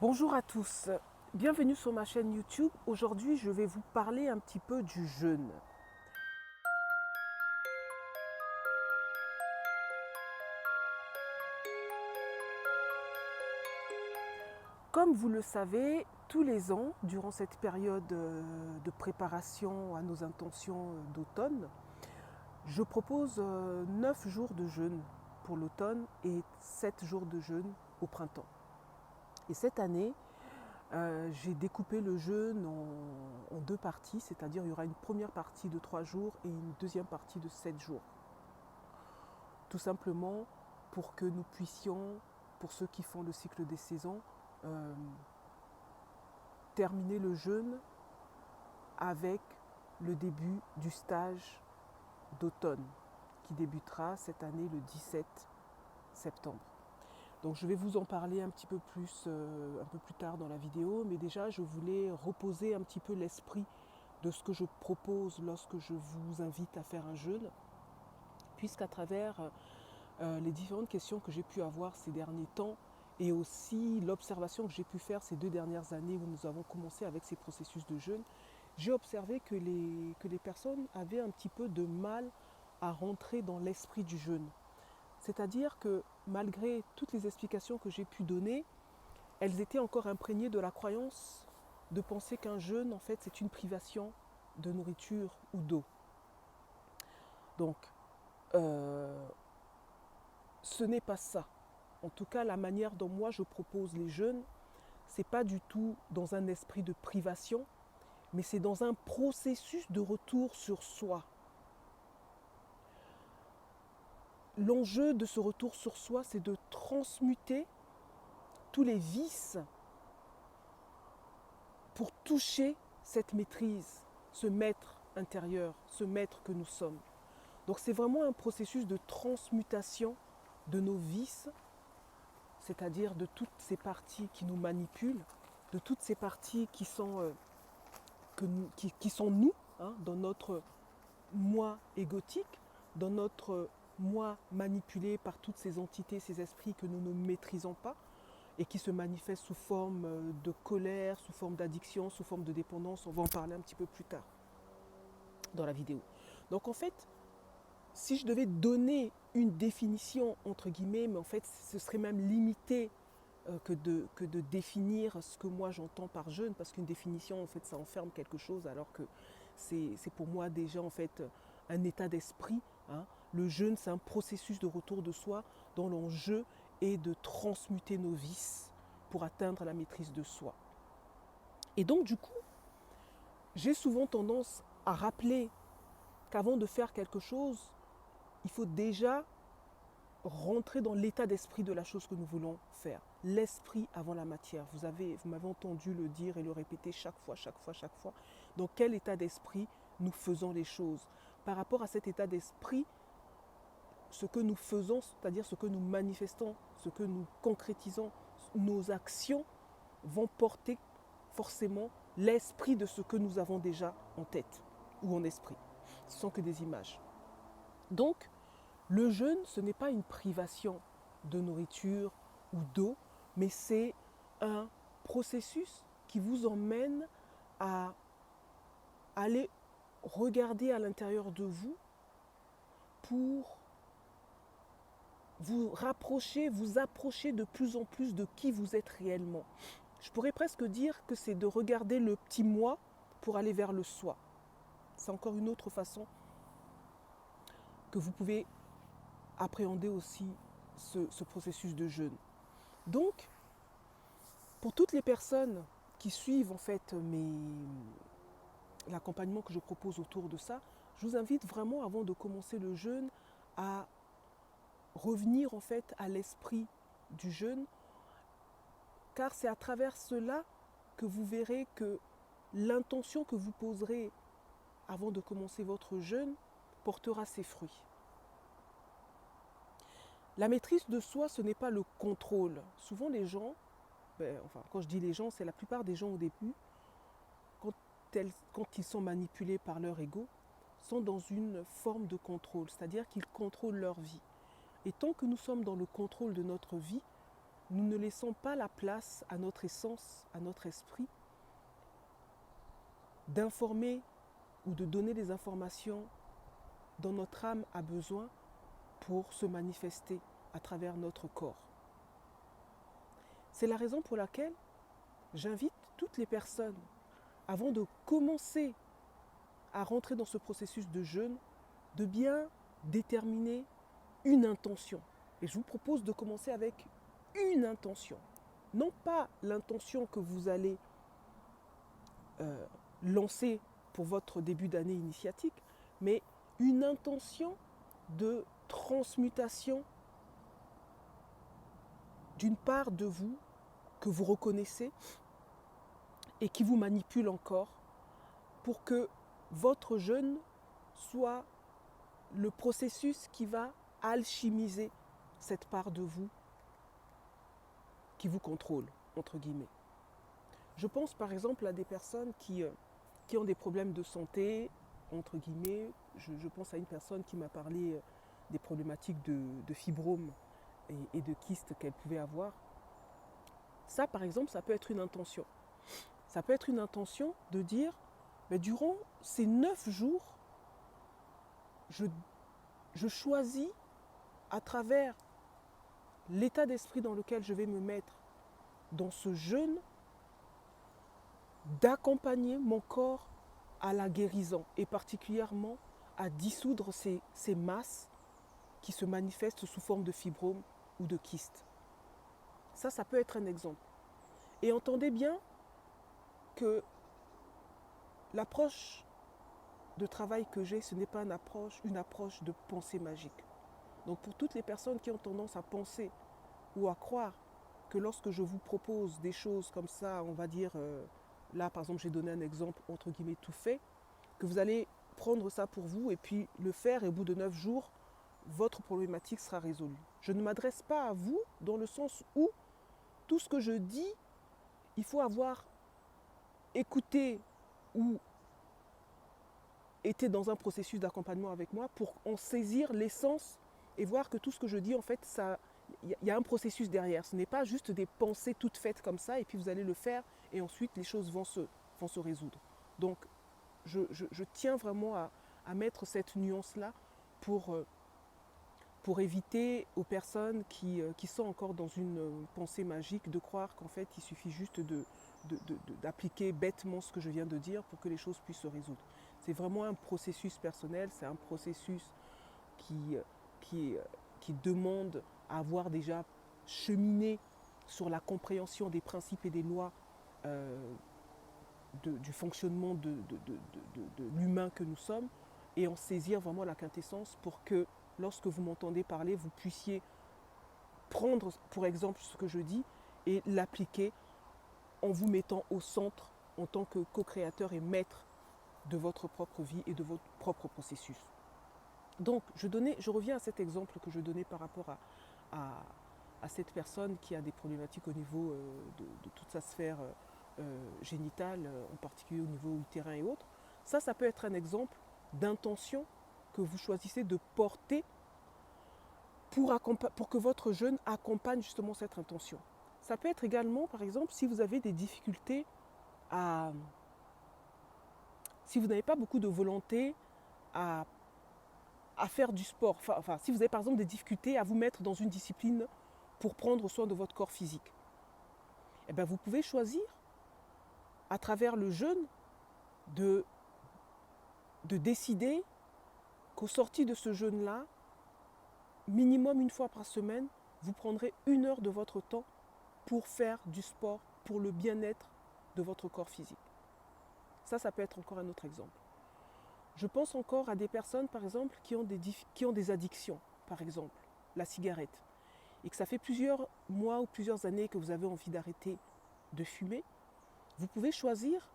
Bonjour à tous, bienvenue sur ma chaîne YouTube. Aujourd'hui, je vais vous parler un petit peu du jeûne. Comme vous le savez, tous les ans, durant cette période de préparation à nos intentions d'automne, je propose 9 jours de jeûne pour l'automne et 7 jours de jeûne au printemps. Et cette année, j'ai découpé le jeûne en deux parties, c'est-à-dire il y aura une première partie de 3 jours et une deuxième partie de 7 jours. Tout simplement pour que nous puissions, pour ceux qui font le cycle des saisons, euh, terminer le jeûne avec le début du stage d'automne qui débutera cette année le 17 septembre. Donc je vais vous en parler un petit peu plus un peu plus tard dans la vidéo, mais déjà je voulais reposer un petit peu l'esprit de ce que je propose lorsque je vous invite à faire un jeûne, puisqu'à travers les différentes questions que j'ai pu avoir ces derniers temps et aussi l'observation que j'ai pu faire ces 2 dernières années où nous avons commencé avec ces processus de jeûne, j'ai observé que les personnes avaient un petit peu de mal à rentrer dans l'esprit du jeûne. C'est-à-dire que malgré toutes les explications que j'ai pu donner, elles étaient encore imprégnées de la croyance de penser qu'un jeûne, en fait, c'est une privation de nourriture ou d'eau. Donc, euh, ce n'est pas ça. En tout cas, la manière dont moi je propose les jeûnes, c'est pas du tout dans un esprit de privation, mais c'est dans un processus de retour sur soi. L'enjeu de ce retour sur soi, c'est de transmuter tous les vices pour toucher cette maîtrise, ce maître intérieur, ce maître que nous sommes. Donc c'est vraiment un processus de transmutation de nos vices, c'est-à-dire de toutes ces parties qui nous manipulent, de toutes ces parties qui sont, qui sont nous, hein, dans notre moi égotique, dans notre moi manipulé par toutes ces entités, ces esprits que nous ne maîtrisons pas et qui se manifestent sous forme de colère, sous forme d'addiction, sous forme de dépendance. On va en parler un petit peu plus tard dans la vidéo. Donc en fait, si je devais donner une définition, entre guillemets, mais en fait ce serait même limité que de définir ce que moi j'entends par jeûne, parce qu'une définition, en fait, ça enferme quelque chose, alors que c'est pour moi déjà, en fait, un état d'esprit. Hein. Le jeûne, c'est un processus de retour de soi dont l'enjeu est de transmuter nos vices pour atteindre la maîtrise de soi. Et donc, du coup, j'ai souvent tendance à rappeler qu'avant de faire quelque chose, il faut déjà rentrer dans l'état d'esprit de la chose que nous voulons faire. L'esprit avant la matière. Vous m'avez entendu le dire et le répéter chaque fois, chaque fois, chaque fois. Dans quel état d'esprit nous faisons les choses? Par rapport à cet état d'esprit, ce que nous faisons, c'est-à-dire ce que nous manifestons, ce que nous concrétisons, nos actions vont porter forcément l'esprit de ce que nous avons déjà en tête ou en esprit. Ce ne sont que des images. Donc, le jeûne, ce n'est pas une privation de nourriture ou d'eau, mais c'est un processus qui vous emmène à aller regarder à l'intérieur de vous pour vous rapprocher, vous approcher de plus en plus de qui vous êtes réellement. Je pourrais presque dire que c'est de regarder le petit moi pour aller vers le soi. C'est encore une autre façon que vous pouvez appréhender aussi ce processus de jeûne. Donc, pour toutes les personnes qui suivent en fait l'accompagnement que je propose autour de ça, je vous invite vraiment avant de commencer le jeûne à revenir en fait à l'esprit du jeûne, car c'est à travers cela que vous verrez que l'intention que vous poserez avant de commencer votre jeûne portera ses fruits. La maîtrise de soi, ce n'est pas le contrôle. Souvent les gens, enfin quand je dis les gens, c'est la plupart des gens au début, quand ils sont manipulés par leur ego, sont dans une forme de contrôle, c'est-à-dire qu'ils contrôlent leur vie. Et tant que nous sommes dans le contrôle de notre vie, nous ne laissons pas la place à notre essence, à notre esprit, d'informer ou de donner des informations dont notre âme a besoin pour se manifester à travers notre corps. C'est la raison pour laquelle j'invite toutes les personnes, avant de commencer à rentrer dans ce processus de jeûne, de bien déterminer une intention. Et je vous propose de commencer avec une intention. Non pas l'intention que vous allez lancer pour votre début d'année initiatique, mais une intention de transmutation d'une part de vous que vous reconnaissez et qui vous manipule encore pour que votre jeûne soit le processus qui va alchimiser cette part de vous qui vous contrôle, entre guillemets. Je pense par exemple à des personnes qui ont des problèmes de santé, entre guillemets. Je pense à une personne qui m'a parlé des problématiques de fibrome et de kystes qu'elle pouvait avoir. Ça, par exemple, ça peut être une intention. Ça peut être une intention de dire, mais durant ces 9 jours, je choisis à travers l'état d'esprit dans lequel je vais me mettre dans ce jeûne, d'accompagner mon corps à la guérison et particulièrement à dissoudre ces masses qui se manifestent sous forme de fibrome ou de kyste. Ça peut être un exemple. Et entendez bien que l'approche de travail que j'ai, ce n'est pas une approche de pensée magique. Donc pour toutes les personnes qui ont tendance à penser ou à croire que lorsque je vous propose des choses comme ça, on va dire, là par exemple j'ai donné un exemple entre guillemets tout fait, que vous allez prendre ça pour vous et puis le faire et au bout de 9 jours, votre problématique sera résolue. Je ne m'adresse pas à vous dans le sens où tout ce que je dis, il faut avoir écouté ou été dans un processus d'accompagnement avec moi pour en saisir l'essence et voir que tout ce que je dis, en fait, il y a un processus derrière. Ce n'est pas juste des pensées toutes faites comme ça et puis vous allez le faire et ensuite les choses vont se résoudre. Donc, je tiens vraiment à mettre cette nuance-là pour éviter aux personnes qui sont encore dans une pensée magique de croire qu'en fait, il suffit juste d'appliquer bêtement ce que je viens de dire pour que les choses puissent se résoudre. C'est vraiment un processus personnel, c'est un processus qui demande à avoir déjà cheminé sur la compréhension des principes et des lois du fonctionnement de l'humain que nous sommes et en saisir vraiment la quintessence pour que lorsque vous m'entendez parler, vous puissiez prendre pour exemple ce que je dis et l'appliquer en vous mettant au centre en tant que co-créateur et maître de votre propre vie et de votre propre processus. Donc, je reviens à cet exemple que je donnais par rapport à cette personne qui a des problématiques au niveau de toute sa sphère génitale, en particulier au niveau utérin et autres. Ça peut être un exemple d'intention que vous choisissez de porter pour que votre jeûne accompagne justement cette intention. Ça peut être également, par exemple, si vous avez des difficultés si vous n'avez pas beaucoup de volonté à faire du sport, enfin, si vous avez par exemple des difficultés à vous mettre dans une discipline pour prendre soin de votre corps physique, eh bien, vous pouvez choisir à travers le jeûne de décider qu'au sorti de ce jeûne-là, minimum une fois par semaine, vous prendrez 1 heure de votre temps pour faire du sport, pour le bien-être de votre corps physique. Ça peut être encore un autre exemple. Je pense encore à des personnes, par exemple, qui ont des addictions, par exemple, la cigarette, et que ça fait plusieurs mois ou plusieurs années que vous avez envie d'arrêter de fumer. Vous pouvez choisir,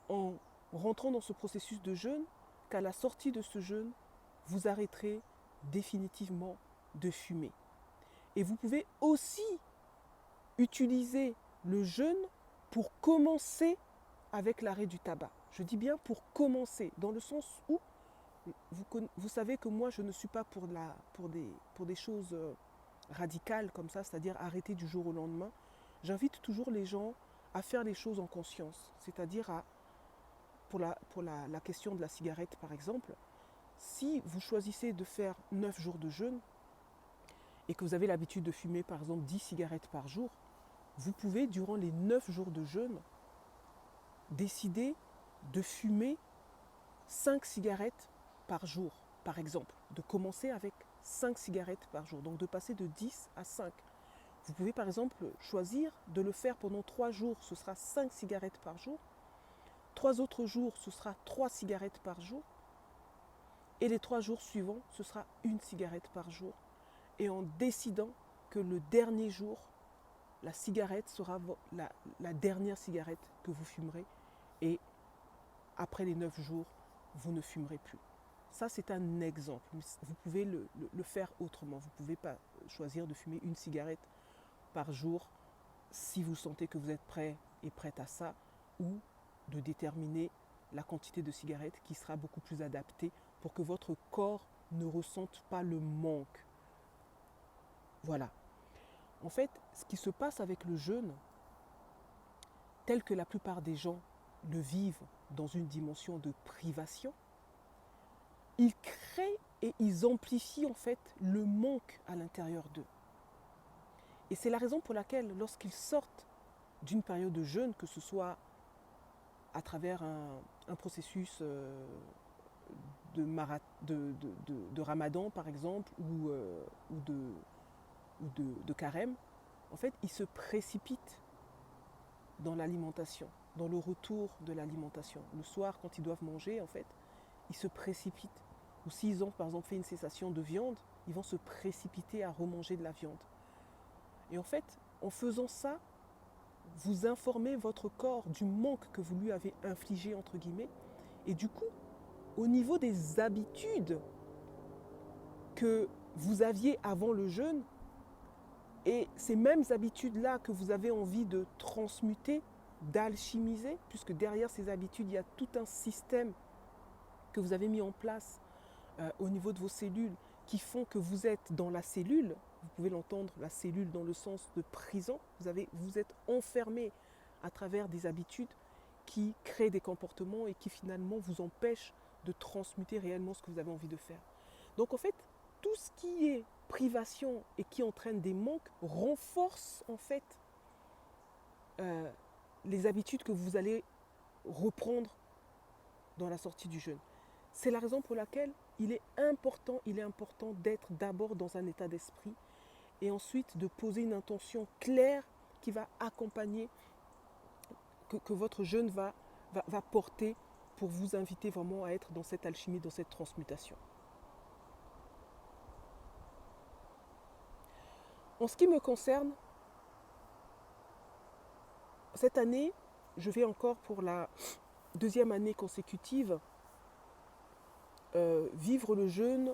en rentrant dans ce processus de jeûne, qu'à la sortie de ce jeûne, vous arrêterez définitivement de fumer. Et vous pouvez aussi utiliser le jeûne pour commencer avec l'arrêt du tabac. Je dis bien pour commencer, dans le sens où vous savez que moi je ne suis pas pour des choses radical comme ça, c'est-à-dire arrêter du jour au lendemain, j'invite toujours les gens à faire les choses en conscience. C'est-à-dire, pour la question de la cigarette par exemple, si vous choisissez de faire 9 jours de jeûne et que vous avez l'habitude de fumer par exemple 10 cigarettes par jour, vous pouvez durant les 9 jours de jeûne décider de fumer 5 cigarettes par jour, par exemple. De commencer avec 5 cigarettes par jour, donc de passer de 10 à 5. Vous pouvez par exemple choisir de le faire pendant 3 jours, ce sera 5 cigarettes par jour. 3 autres jours, ce sera 3 cigarettes par jour. Et les 3 jours suivants, ce sera 1 cigarette par jour. Et en décidant que le dernier jour, la cigarette sera la dernière cigarette que vous fumerez. Et après les 9 jours, vous ne fumerez plus. Ça, c'est un exemple. Vous pouvez le faire autrement. Vous ne pouvez pas choisir de fumer 1 cigarette par jour si vous sentez que vous êtes prêt et prête à ça, ou de déterminer la quantité de cigarettes qui sera beaucoup plus adaptée pour que votre corps ne ressente pas le manque. Voilà. En fait, ce qui se passe avec le jeûne, tel que la plupart des gens le vivent dans une dimension de privation, ils créent et ils amplifient en fait le manque à l'intérieur d'eux. Et c'est la raison pour laquelle lorsqu'ils sortent d'une période de jeûne, que ce soit à travers un processus de ramadan par exemple, ou de carême, en fait, ils se précipitent dans l'alimentation, dans le retour de l'alimentation. Le soir, quand ils doivent manger, en fait, ils se précipitent. Ou s'ils ont, par exemple, fait une cessation de viande, ils vont se précipiter à remanger de la viande. Et en fait, en faisant ça, vous informez votre corps du manque que vous lui avez infligé, entre guillemets. Et du coup, au niveau des habitudes que vous aviez avant le jeûne, et ces mêmes habitudes-là que vous avez envie de transmuter, d'alchimiser, puisque derrière ces habitudes, il y a tout un système que vous avez mis en place au niveau de vos cellules qui font que vous êtes dans la cellule. Vous pouvez l'entendre, la cellule dans le sens de prison. Vous êtes enfermé à travers des habitudes qui créent des comportements et qui finalement vous empêchent de transmuter réellement ce que vous avez envie de faire. Donc en fait, tout ce qui est privation et qui entraîne des manques renforce en fait les habitudes que vous allez reprendre dans la sortie du jeûne. C'est la raison pour laquelle il est important d'être d'abord dans un état d'esprit et ensuite de poser une intention claire qui va accompagner, que votre jeûne va porter pour vous inviter vraiment à être dans cette alchimie, dans cette transmutation. En ce qui me concerne, cette année, je vais encore pour la 2e année consécutive vivre le jeûne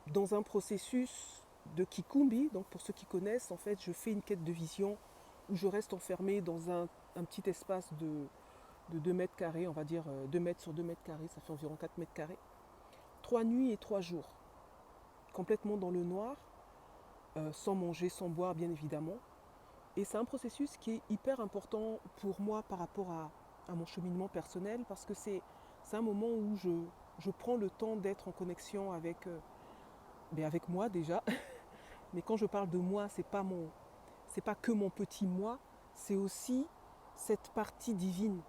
dans un processus de Kikumbi. Donc pour ceux qui connaissent, en fait, je fais une quête de vision où je reste enfermée dans un petit espace de 2 mètres carrés, on va dire 2 mètres sur 2 mètres carrés, ça fait environ 4 mètres carrés. 3 nuits et 3 jours, complètement dans le noir, sans manger, sans boire bien évidemment. Et c'est un processus qui est hyper important pour moi par rapport à mon cheminement personnel, parce que c'est un moment où je prends le temps d'être en connexion avec moi déjà. Mais quand je parle de moi, c'est pas que mon petit moi, c'est aussi cette partie divine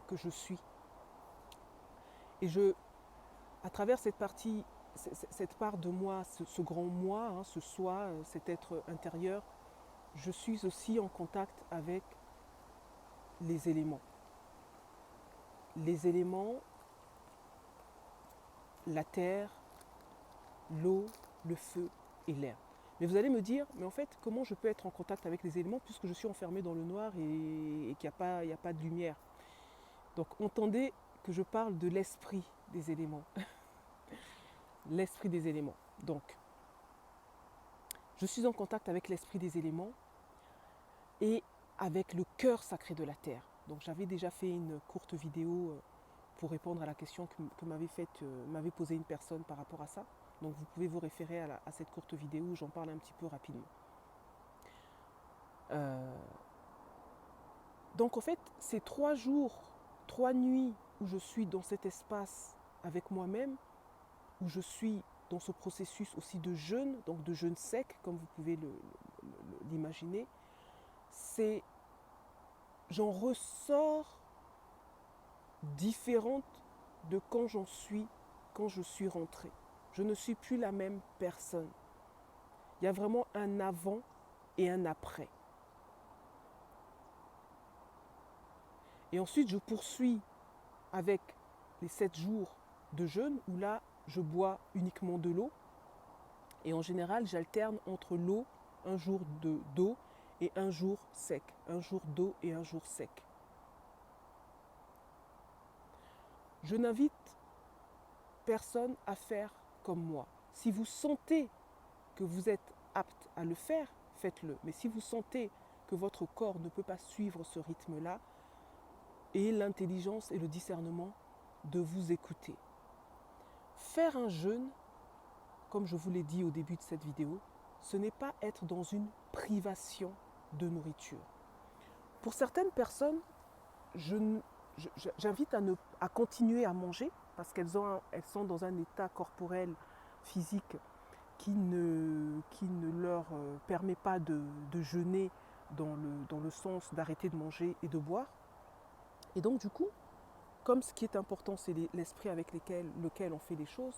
que je suis. Et à travers cette part de moi, ce grand moi, hein, ce soi, cet être intérieur, je suis aussi en contact avec les éléments. Les éléments, la terre, l'eau, le feu et l'air. Mais vous allez me dire, mais en fait, comment je peux être en contact avec les éléments puisque je suis enfermé dans le noir et qu'il n'y a pas de lumière. Donc entendez que je parle de l'esprit des éléments. L'esprit des éléments. Donc, je suis en contact avec l'esprit des éléments et avec le cœur sacré de la terre. Donc j'avais déjà fait une courte vidéo pour répondre à la question que m'avait posée une personne par rapport à ça. Donc vous pouvez vous référer à cette courte vidéo où j'en parle un petit peu rapidement. Donc en fait, ces 3 jours, 3 nuits où je suis dans cet espace avec moi-même, où je suis dans ce processus aussi de jeûne, donc de jeûne sec, comme vous pouvez l'imaginer, j'en ressors différente de quand je suis rentrée. Je ne suis plus la même personne. Il y a vraiment un avant et un après. Et ensuite, je poursuis avec les 7 jours de jeûne où là, je bois uniquement de l'eau. Et en général, j'alterne entre l'eau, un jour d'eau et un jour sec. Un jour d'eau et un jour sec. Je n'invite personne à faire comme moi. Si vous sentez que vous êtes apte à le faire, faites-le. Mais si vous sentez que votre corps ne peut pas suivre ce rythme-là, ayez l'intelligence et le discernement de vous écouter. Faire un jeûne, comme je vous l'ai dit au début de cette vidéo, ce n'est pas être dans une privation de nourriture. Pour certaines personnes, j'invite à continuer à manger parce qu'elles sont dans un état corporel, physique qui ne leur permet pas de jeûner dans le sens d'arrêter de manger et de boire. Et donc du coup, comme ce qui est important, c'est l'esprit avec lequel on fait les choses,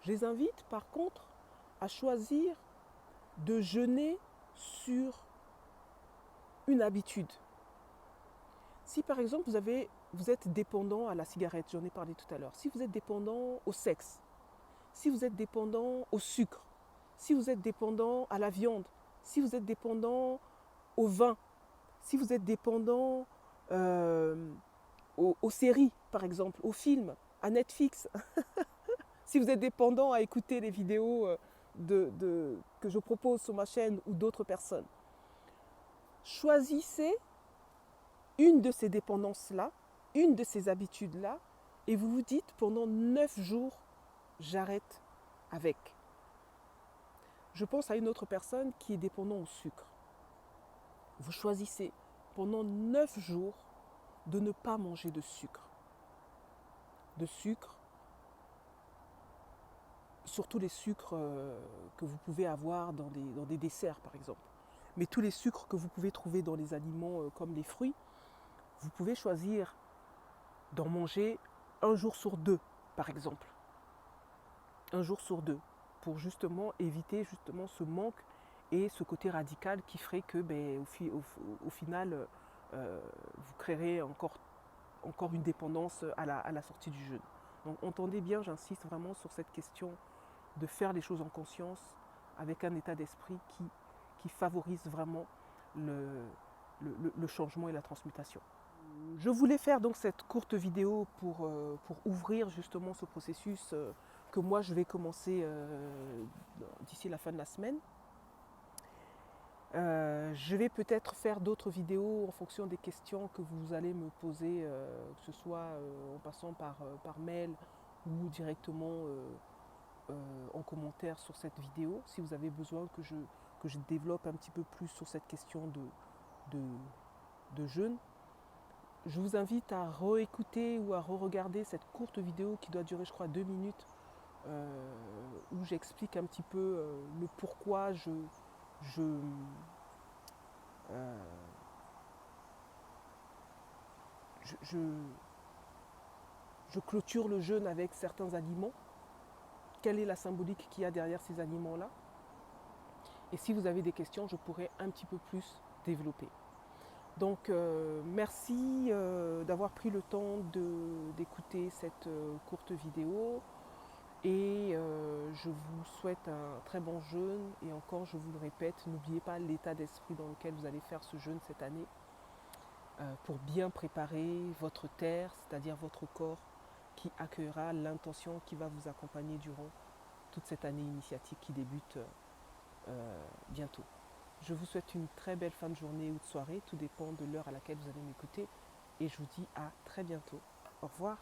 je les invite par contre à choisir de jeûner sur une habitude. Si par exemple vous êtes dépendant à la cigarette, j'en ai parlé tout à l'heure, si vous êtes dépendant au sexe, si vous êtes dépendant au sucre, si vous êtes dépendant à la viande, si vous êtes dépendant au vin, si vous êtes dépendant aux séries, par exemple, aux films, à Netflix, si vous êtes dépendant à écouter les vidéos que je propose sur ma chaîne ou d'autres personnes, choisissez une de ces dépendances-là, une de ces habitudes-là, et vous vous dites pendant 9 jours, j'arrête avec. Je pense à une autre personne qui est dépendante au sucre. Vous choisissez pendant 9 jours de ne pas manger de sucre. De sucre, surtout les sucres que vous pouvez avoir dans des desserts par exemple. Mais tous les sucres que vous pouvez trouver dans les aliments comme les fruits, vous pouvez choisir d'en manger 1 jour sur 2 par exemple. 1 jour sur 2 pour justement éviter justement ce manque et ce côté radical qui ferait que au final vous créerez encore une dépendance à la sortie du jeûne. Donc entendez bien, j'insiste vraiment sur cette question de faire les choses en conscience avec un état d'esprit qui favorise vraiment le changement et la transmutation. Je voulais faire donc cette courte vidéo pour ouvrir justement ce processus que moi je vais commencer d'ici la fin de la semaine. Je vais peut-être faire d'autres vidéos en fonction des questions que vous allez me poser, que ce soit en passant par mail ou directement en commentaire sur cette vidéo, si vous avez besoin que je développe un petit peu plus sur cette question de jeûne. Je vous invite à réécouter ou à re-regarder cette courte vidéo qui doit durer, je crois, 2 minutes, où j'explique un petit peu le pourquoi je clôture le jeûne avec certains aliments. Quelle est la symbolique qu'il y a derrière ces aliments-là? Et si vous avez des questions, je pourrais un petit peu plus développer. Donc merci d'avoir pris le temps d'écouter cette courte vidéo et je vous souhaite un très bon jeûne et encore je vous le répète, n'oubliez pas l'état d'esprit dans lequel vous allez faire ce jeûne cette année pour bien préparer votre terre, c'est-à-dire votre corps qui accueillera l'intention qui va vous accompagner durant toute cette année initiatique qui débute bientôt. Je vous souhaite une très belle fin de journée ou de soirée, tout dépend de l'heure à laquelle vous allez m'écouter et je vous dis à très bientôt. Au revoir.